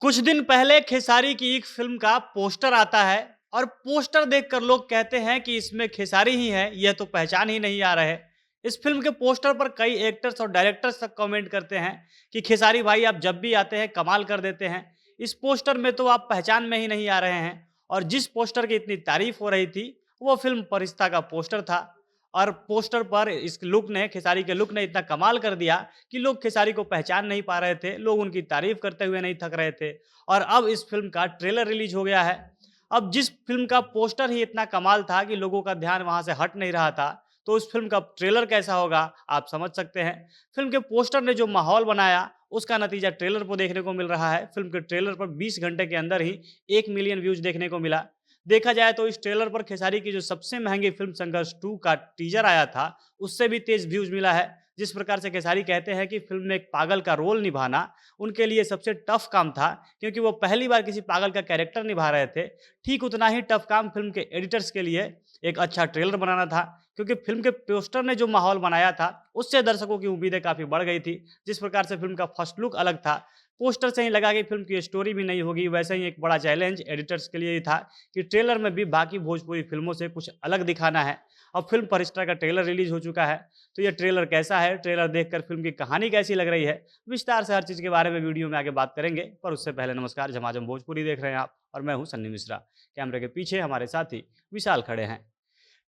कुछ दिन पहले खेसारी की एक फ़िल्म का पोस्टर आता है और पोस्टर देखकर लोग कहते हैं कि इसमें खेसारी ही है, यह तो पहचान ही नहीं आ रहा है। इस फ़िल्म के पोस्टर पर कई एक्टर्स और डायरेक्टर्स तक कमेंट करते हैं कि खेसारी भाई आप जब भी आते हैं कमाल कर देते हैं। इस पोस्टर में तो आप पहचान में ही नहीं आ रहे हैं और जिस पोस्टर की इतनी तारीफ़ हो रही थी, वो फ़िल्म परिश्ता का पोस्टर था और पोस्टर पर इस लुक ने खेसारी के लुक ने इतना कमाल कर दिया कि लोग खेसारी को पहचान नहीं पा रहे थे, लोग उनकी तारीफ़ करते हुए नहीं थक रहे थे। और अब इस फ़िल्म का ट्रेलर रिलीज़ हो गया है। अब जिस फ़िल्म का पोस्टर ही इतना कमाल था कि लोगों का ध्यान वहाँ से हट नहीं रहा था, तो उस फ़िल्म का ट्रेलर कैसा होगा, आप समझ सकते हैं। फ़िल्म के पोस्टर ने जो माहौल बनाया, उसका नतीजा ट्रेलर को देखने को मिल रहा है। फ़िल्म के ट्रेलर पर 20 घंटे के अंदर ही 1 मिलियन व्यूज़ देखने को मिला। देखा जाए तो इस ट्रेलर पर खेसारी की जो सबसे महँगी फ़िल्म संघर्ष 2 का टीज़र आया था, उससे भी तेज़ व्यूज़ मिला है। जिस प्रकार से खेसारी कहते हैं कि फ़िल्म में एक पागल का रोल निभाना उनके लिए सबसे टफ काम था, क्योंकि वो पहली बार किसी पागल का कैरेक्टर निभा रहे थे। ठीक उतना ही टफ काम फ़िल्म के एडिटर्स के लिए एक अच्छा ट्रेलर बनाना था, क्योंकि फ़िल्म के पोस्टर ने जो माहौल बनाया था, उससे दर्शकों की उम्मीदें काफ़ी बढ़ गई थी। जिस प्रकार से फ़िल्म का फर्स्ट लुक अलग था, पोस्टर से ही लगा कि फ़िल्म की स्टोरी भी नहीं होगी, वैसे ही एक बड़ा चैलेंज एडिटर्स के लिए ही था कि ट्रेलर में भी बाकी भोजपुरी फ़िल्मों से कुछ अलग दिखाना है। अब फ़िल्म परिश्ता का ट्रेलर रिलीज़ हो चुका है, तो ये ट्रेलर कैसा है, ट्रेलर देखकर फ़िल्म की कहानी कैसी लग रही है, विस्तार से हर चीज़ के बारे में वीडियो में आगे बात करेंगे। पर उससे पहले नमस्कार, झमाझम भोजपुरी देख रहे हैं आप और मैं हूँ सन्नी मिश्रा। कैमरे के पीछे हमारे साथी विशाल खड़े हैं।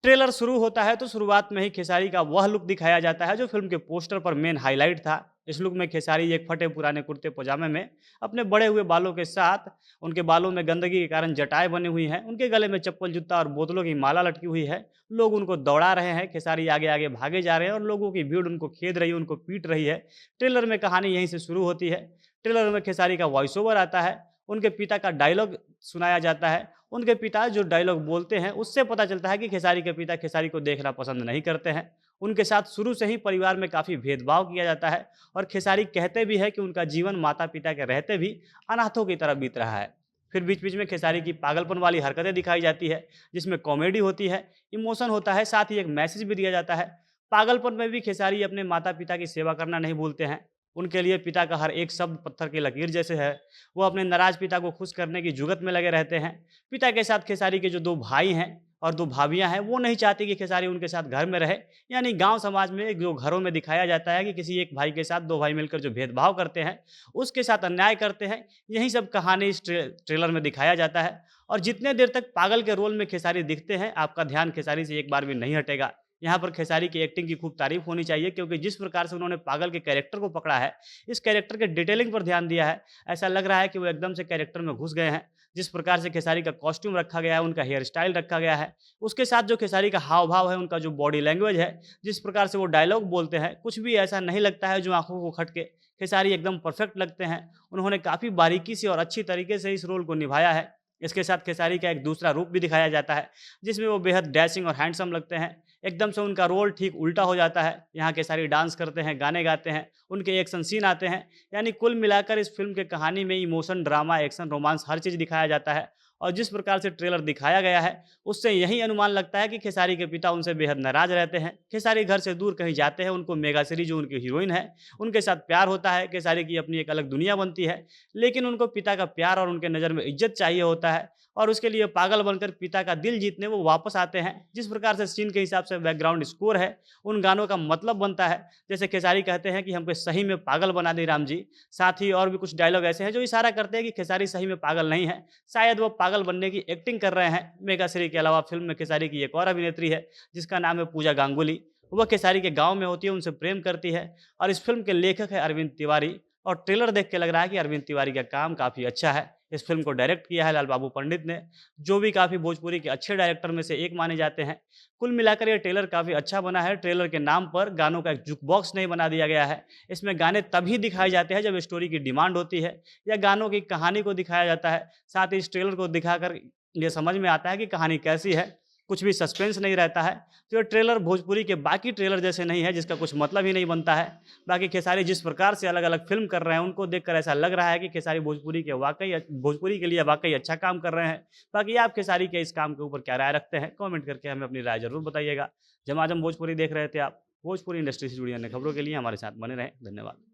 ट्रेलर शुरू होता है तो शुरुआत में ही खेसारी का वह लुक दिखाया जाता है जो फ़िल्म के पोस्टर पर मेन हाइलाइट था। इस लुक में खेसारी एक फटे पुराने कुर्ते पजामे में अपने बड़े हुए बालों के साथ, उनके बालों में गंदगी के कारण जटाएँ बनी हुई हैं, उनके गले में चप्पल जूता और बोतलों की माला लटकी हुई है। लोग उनको दौड़ा रहे हैं, खेसारी आगे-आगे भागे जा रहे हैं और लोगों की भीड़ उनको खेद रही है, उनको पीट रही है। ट्रेलर में कहानी यहीं से शुरू होती है। ट्रेलर में खेसारी का वॉइस ओवर आता है, उनके पिता का डायलॉग सुनाया जाता है। उनके पिता जो डायलॉग बोलते हैं, उससे पता चलता है कि खेसारी के पिता खेसारी को देखना पसंद नहीं करते हैं। उनके साथ शुरू से ही परिवार में काफ़ी भेदभाव किया जाता है और खेसारी कहते भी हैं कि उनका जीवन माता-पिता के रहते भी अनाथों की तरह बीत रहा है। फिर बीच-बीच में खेसारी की पागलपन वाली हरकतें दिखाई जाती है, जिसमें कॉमेडी होती है, इमोशन होता है, साथ ही एक मैसेज भी दिया जाता है। पागलपन में भी खेसारी अपने माता-पिता की सेवा करना नहीं भूलते हैं। उनके लिए पिता का हर एक शब्द पत्थर की लकीर जैसे है। वो अपने नाराज़ पिता को खुश करने की जुगत में लगे रहते हैं। पिता के साथ खेसारी के जो 2 भाई हैं और 2 भाभियाँ हैं, वो नहीं चाहती कि खेसारी उनके साथ घर में रहे। यानी गाँव समाज में जो घरों में दिखाया जाता है कि किसी एक भाई के साथ 2 भाई मिलकर जो भेदभाव करते हैं, उसके साथ अन्याय करते हैं, यही सब कहानी इस ट्रेलर में दिखाया जाता है। और जितने देर तक पागल के रोल में खेसारी दिखते हैं, आपका ध्यान खेसारी से एक बार भी नहीं हटेगा। यहाँ पर खेसारी की एक्टिंग की खूब तारीफ़ होनी चाहिए, क्योंकि जिस प्रकार से उन्होंने पागल के कैरेक्टर को पकड़ा है, इस कैरेक्टर के डिटेलिंग पर ध्यान दिया है, ऐसा लग रहा है कि वो एकदम से कैरेक्टर में घुस गए हैं। जिस प्रकार से खेसारी का कॉस्ट्यूम रखा गया है, उनका हेयर स्टाइल रखा गया है, उसके साथ जो खेसारी का हाव-भाव है, उनका जो बॉडी लैंग्वेज है, जिस प्रकार से वो डायलॉग बोलते हैं, कुछ भी ऐसा नहीं लगता है जो आँखों को खटके। खेसारी एकदम परफेक्ट लगते हैं। उन्होंने काफ़ी बारीकी से और अच्छी तरीके से इस रोल को निभाया है। इसके साथ खेसारी का एक दूसरा रूप भी दिखाया जाता है, जिसमें वो बेहद डैशिंग और हैंडसम लगते हैं। एकदम से उनका रोल ठीक उल्टा हो जाता है। यहाँ खेसारी डांस करते हैं, गाने गाते हैं, उनके एक्शन सीन आते हैं। यानी कुल मिलाकर इस फ़िल्म के कहानी में इमोशन, ड्रामा, एक्शन, रोमांस हर चीज़ दिखाया जाता है और जिस प्रकार से ट्रेलर दिखाया गया है, उससे यही अनुमान लगता है कि खेसारी के पिता उनसे बेहद नाराज़ रहते हैं। खेसारी घर से दूर कहीं जाते हैं, उनको मेघाश्री जो उनकी हीरोइन है, उनके साथ प्यार होता है। खेसारी की अपनी एक अलग दुनिया बनती है, लेकिन उनको पिता का प्यार और उनके नज़र में इज़्ज़त चाहिए होता है और उसके लिए पागल बनकर पिता का दिल जीतने वो वापस आते हैं। जिस प्रकार से सीन के हिसाब से बैकग्राउंड स्कोर है, उन गानों का मतलब बनता है। जैसे खेसारी कहते हैं कि हमको सही में पागल बना दी राम जी। साथ ही और भी कुछ डायलॉग ऐसे हैं जो इशारा करते हैं कि खेसारी सही में पागल नहीं है, शायद वो पागल बनने की एक्टिंग कर रहे हैं। मेघाश्री के अलावा फ़िल्म में खेसारी की एक और अभिनेत्री है, जिसका नाम है पूजा गांगुली। वह खेसारी के गाँव में होती है, उनसे प्रेम करती है और इस फ़िल्म के लेखक है अरविंद तिवारी और ट्रेलर देख के लग रहा है कि अरविंद तिवारी का काम काफ़ी अच्छा है। इस फ़िल्म को डायरेक्ट किया है लाल बाबू पंडित ने, जो भी काफ़ी भोजपुरी के अच्छे डायरेक्टर में से एक माने जाते हैं। कुल मिलाकर ये ट्रेलर काफ़ी अच्छा बना है। ट्रेलर के नाम पर गानों का एक जुक बॉक्स नहीं बना दिया गया है। इसमें गाने तभी दिखाए जाते हैं जब स्टोरी की डिमांड होती है या गानों की कहानी को दिखाया जाता है। साथ ही इस ट्रेलर को दिखाकर ये समझ में आता है कि कहानी कैसी है, कुछ भी सस्पेंस नहीं रहता है। तो ये ट्रेलर भोजपुरी के बाकी ट्रेलर जैसे नहीं है, जिसका कुछ मतलब ही नहीं बनता है। बाकी खेसारी जिस प्रकार से अलग-अलग फ़िल्म कर रहे हैं, उनको देखकर ऐसा लग रहा है कि खेसारी भोजपुरी के लिए वाक़ई अच्छा काम कर रहे हैं। बाकी आप खेसारी के इस काम के ऊपर क्या राय रखते हैं? कमेंट करके हमें अपनी राय ज़रूर बताइएगा। झमाझम भोजपुरी देख रहे थे आप। भोजपुरी इंडस्ट्री से जुड़ी अन्य खबरों के लिए हमारे साथ बने रहें। धन्यवाद।